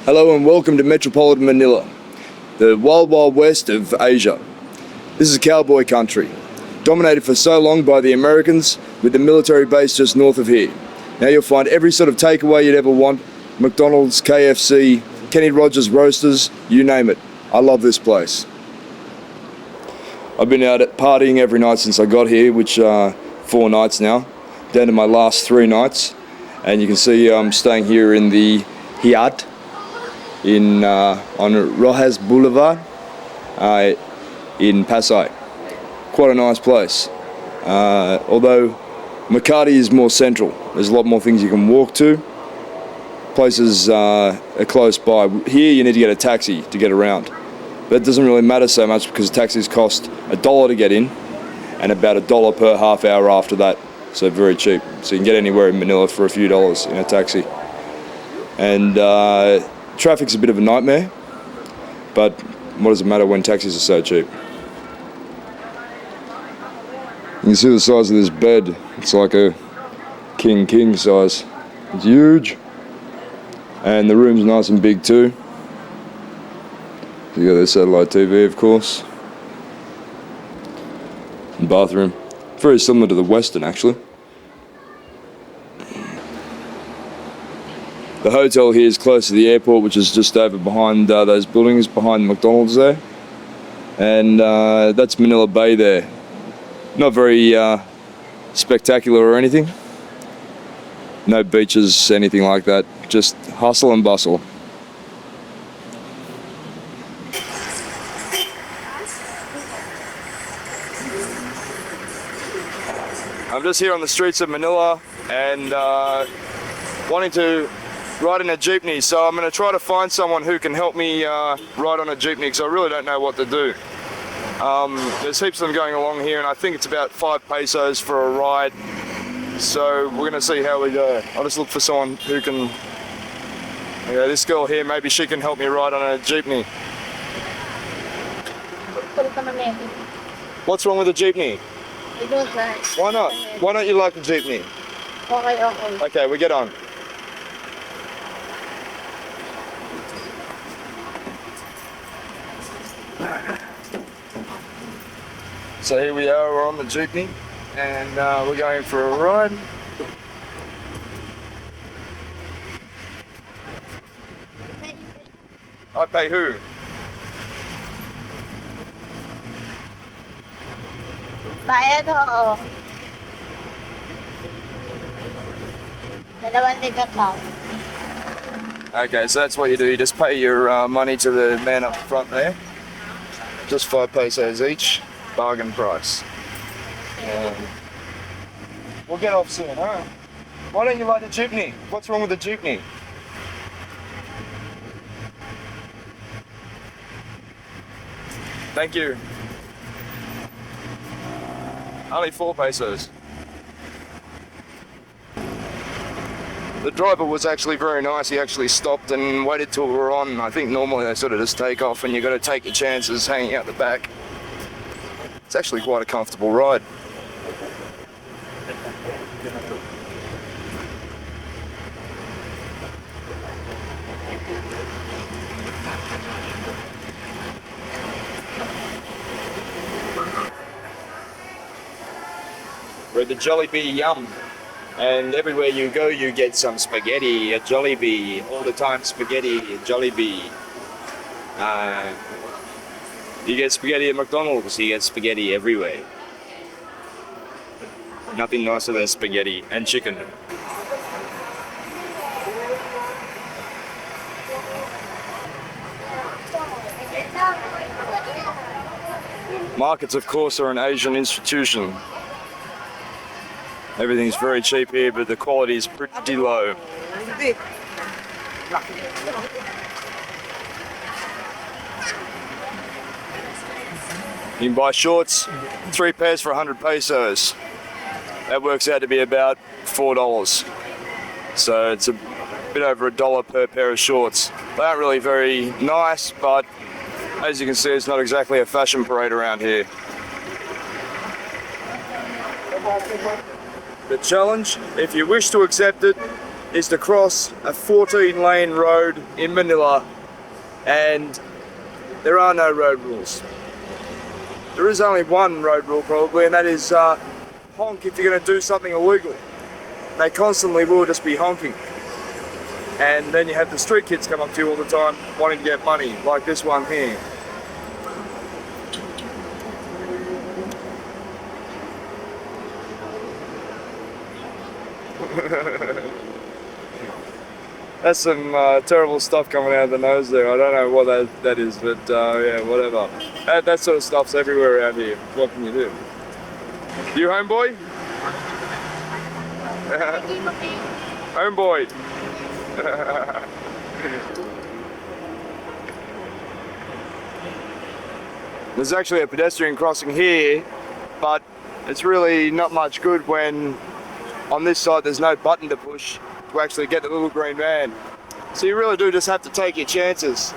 Hello and welcome to metropolitan Manila, the wild wild west of Asia. This is cowboy country, dominated for so long by the Americans with the military base just north of here. Now you'll find every sort of takeaway you'd ever want, McDonald's, KFC, Kenny Rogers Roasters, you name it. I love this place. I've been out at partying every night since I got here, which are 4 nights now, down to my last 3 nights. And you can see I'm staying here in the Hyatt on Rojas Boulevard in Pasay. Quite a nice place. Although Makati is more central. There's a lot more things you can walk to. Places are close by. Here you need to get a taxi to get around. But it doesn't really matter so much because taxis cost $1 to get in and about $1 per half hour after that. So very cheap. So you can get anywhere in Manila for a few dollars in a taxi. And traffic's a bit of a nightmare, but what does it matter when taxis are so cheap? You can see the size of this bed. It's like a king size. It's huge. And the room's nice and big too. You got the satellite TV, of course. And bathroom. Very similar to the Western, actually. The hotel here is close to the airport, which is just over behind those buildings, behind McDonald's there. And that's Manila Bay there. Not very spectacular or anything. No beaches, anything like that. Just hustle and bustle. I'm just here on the streets of Manila and wanting to ride in a jeepney, so I'm going to try to find someone who can help me ride on a jeepney because I really don't know what to do. There's heaps of them going along here and I think it's about 5 pesos for a ride, so we're going to see how we go. I'll just look for someone who can, this girl here, maybe she can help me ride on a jeepney. What's wrong with the jeepney? Why not? Why don't you like the jeepney? Okay. Okay, we get on. So here we are, we're on the jeepney, and we're going for a ride. I pay who? Bayad oo. 2 ligat lang. Okay, so that's what you do. You just pay your money to the man up front there. Just 5 pesos each. Bargain price. We'll get off soon, huh? Why don't you like the jeepney? What's wrong with the jeepney? Thank you. Only 4 pesos. The driver was actually very nice. He actually stopped and waited till we were on. I think normally they sort of just take off and you got to take your chances hanging out the back. It's actually quite a comfortable ride. We're at the Jollibee Yum, and everywhere you go you get some spaghetti at Jollibee. All the time spaghetti at Jollibee. You get spaghetti at McDonald's, you get spaghetti everywhere. Nothing nicer than spaghetti and chicken. Markets, of course, are an Asian institution. Everything's very cheap here, but the quality is pretty low. You can buy shorts, 3 pairs for 100 pesos. That works out to be about $4. So it's a bit over $1 per pair of shorts. They aren't really very nice, but as you can see, it's not exactly a fashion parade around here. The challenge, if you wish to accept it, is to cross a 14-lane road in Manila, and there are no road rules. There is only one road rule probably, and that is honk if you're going to do something illegally. They constantly will just be honking. And then you have the street kids come up to you all the time wanting to get money, like this one here. That's some terrible stuff coming out of the nose there. I don't know what that is, but yeah, whatever. That sort of stuff's everywhere around here. What can you do? You homeboy? Homeboy. There's actually a pedestrian crossing here, but it's really not much good when on this side there's no button to push to actually get the little green van. So you really do just have to take your chances.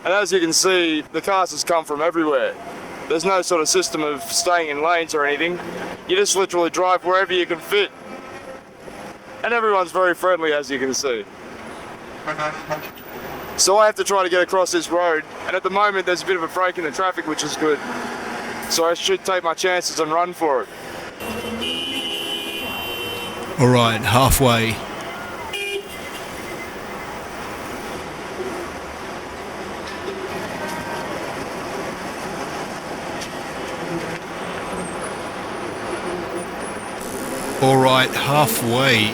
And as you can see, the cars just come from everywhere. There's no sort of system of staying in lanes or anything. You just literally drive wherever you can fit. And everyone's very friendly, as you can see. So I have to try to get across this road, and at the moment there's a bit of a break in the traffic, which is good. So I should take my chances and run for it. Alright, halfway. Alright, halfway.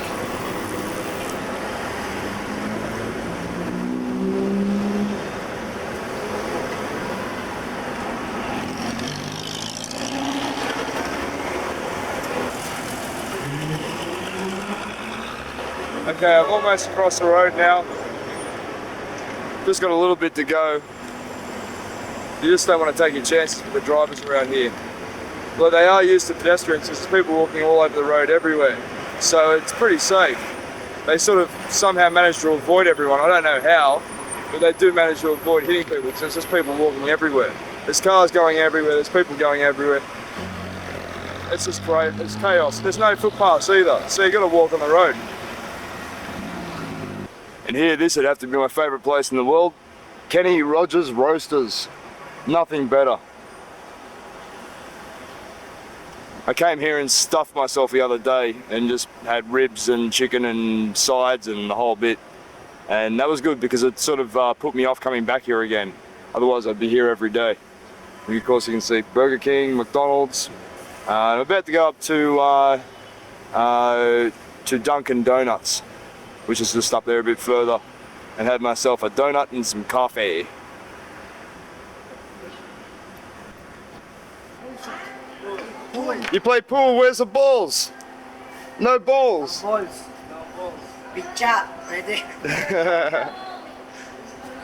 Okay, I'm almost across the road now. Just got a little bit to go. You just don't want to take your chances with the drivers around here. Well, they are used to pedestrians. There's people walking all over the road everywhere. So it's pretty safe. They sort of somehow manage to avoid everyone. I don't know how, but they do manage to avoid hitting people. So there's just people walking everywhere. There's cars going everywhere. There's people going everywhere. It's just great. It's chaos. There's no footpaths either. So you got to walk on the road. And here, this would have to be my favourite place in the world. Kenny Rogers Roasters. Nothing better. I came here and stuffed myself the other day and just had ribs and chicken and sides and the whole bit. And that was good because it sort of put me off coming back here again. Otherwise I'd be here every day. And of course you can see Burger King, McDonald's. I'm about to go up to Dunkin' Donuts, which is just up there a bit further, and have myself a donut and some coffee. You play pool, where's the balls? No balls. Balls. No balls. Pizza. Ready?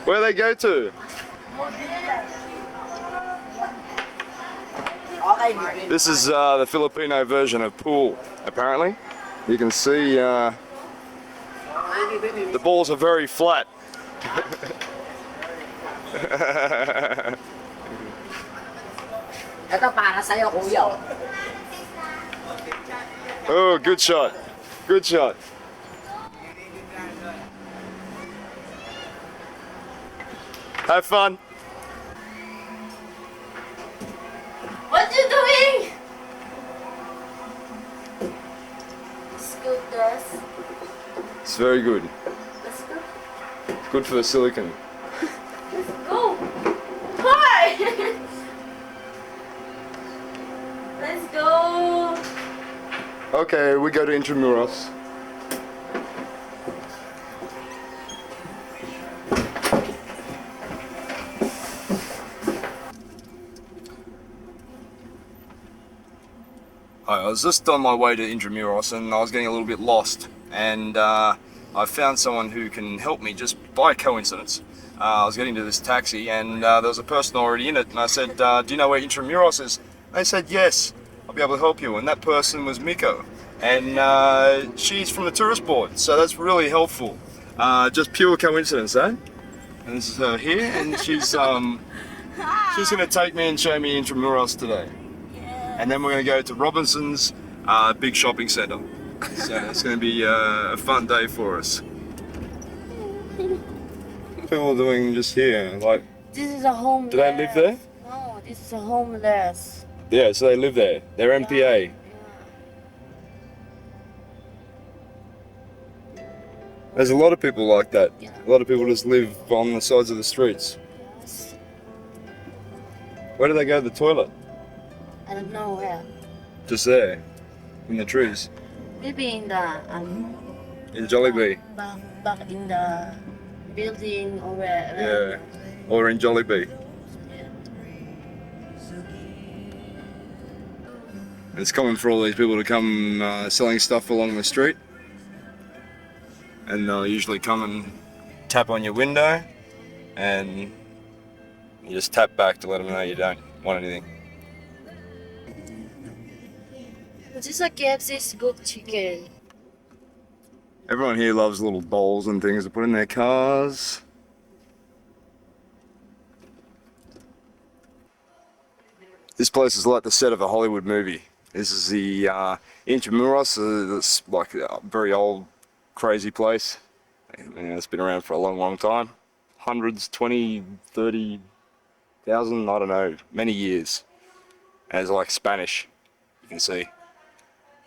Where they go to? Okay. This is the Filipino version of pool, apparently. You can see the balls are very flat. Ito para sa'yo, kuya. Oh, good shot. Good shot. Have fun. What you doing? Scooters. It's very good. Let's go. Good for the silicon. Let's go. Hi. Let's go. Okay, we go to Intramuros. I was just on my way to Intramuros and I was getting a little bit lost, and I found someone who can help me just by coincidence. I was getting to this taxi and there was a person already in it, and I said, do you know where Intramuros is? They said, yes, I'll be able to help you. And that person was Miko, and she's from the tourist board, so that's really helpful. Just pure coincidence, eh? And this is her here, and she's going to take me and show me Intramuros today. And then we're going to go to Robinson's big shopping centre. So it's going to be a fun day for us. People doing just here, like, This is a homeless. do they live there? No, this is a homeless. Yeah, so they live there. They're MPA. There's a lot of people like that. Yeah. A lot of people just live on the sides of the streets. Yes. Where do they go to the toilet? I don't know where. Just there, in the trees. Maybe in the In Jollibee. back in the building or where. Yeah. Or in Jollibee. It's common for all these people to come selling stuff along the street. And they'll usually come and tap on your window, and you just tap back to let them know you don't want anything. This is a KFC's good chicken. Everyone here loves little bowls and things to put in their cars. This place is like the set of a Hollywood movie. This is the Intramuros. It's like a very old, crazy place. It's been around for a long, long time. Hundreds, 20, 30,000, I don't know, many years. And it's like Spanish, you can see.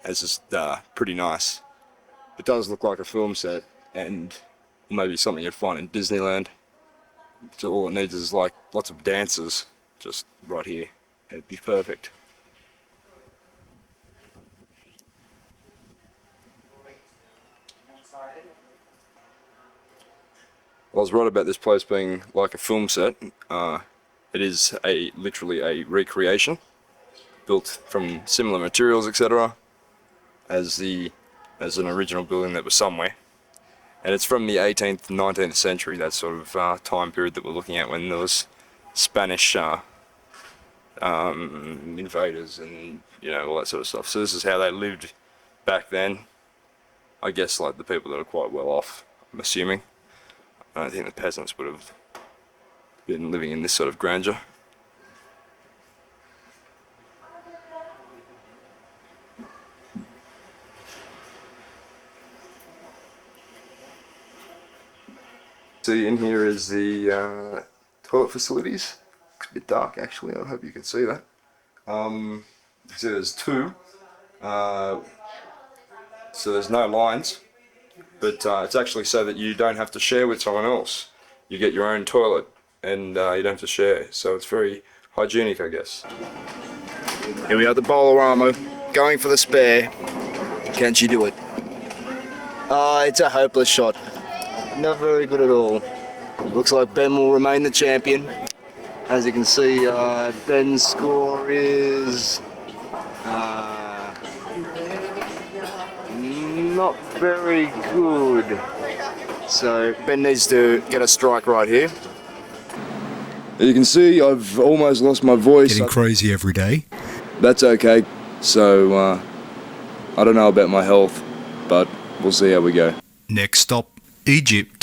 It's just pretty nice. It does look like a film set, and maybe something you'd find in Disneyland. So all it needs is like lots of dancers just right here. It'd be perfect. I was right about this place being like a film set. It is literally a recreation, built from similar materials, etc., as an original building that was somewhere. And it's from the 18th, 19th century, that sort of time period that we're looking at, when there was Spanish invaders and all that sort of stuff. So this is how they lived back then. I guess like the people that are quite well off, I'm assuming. I don't think the peasants would have been living in this sort of grandeur. See, in here is the toilet facilities. It's a bit dark actually, I hope you can see that. So there's two, so there's no lines, but it's actually so that you don't have to share with someone else. You get your own toilet and you don't have to share, so it's very hygienic, I guess. Here we are at the Bowl-O-Rama, going for the spare. Can she do it? It's a hopeless shot. Not very good at all. Looks like Ben will remain the champion. As you can see, Ben's score is not very good. So Ben needs to get a strike right here. As you can see, I've almost lost my voice. Getting crazy every day. That's okay. So I don't know about my health, but we'll see how we go. Next stop, Egypt.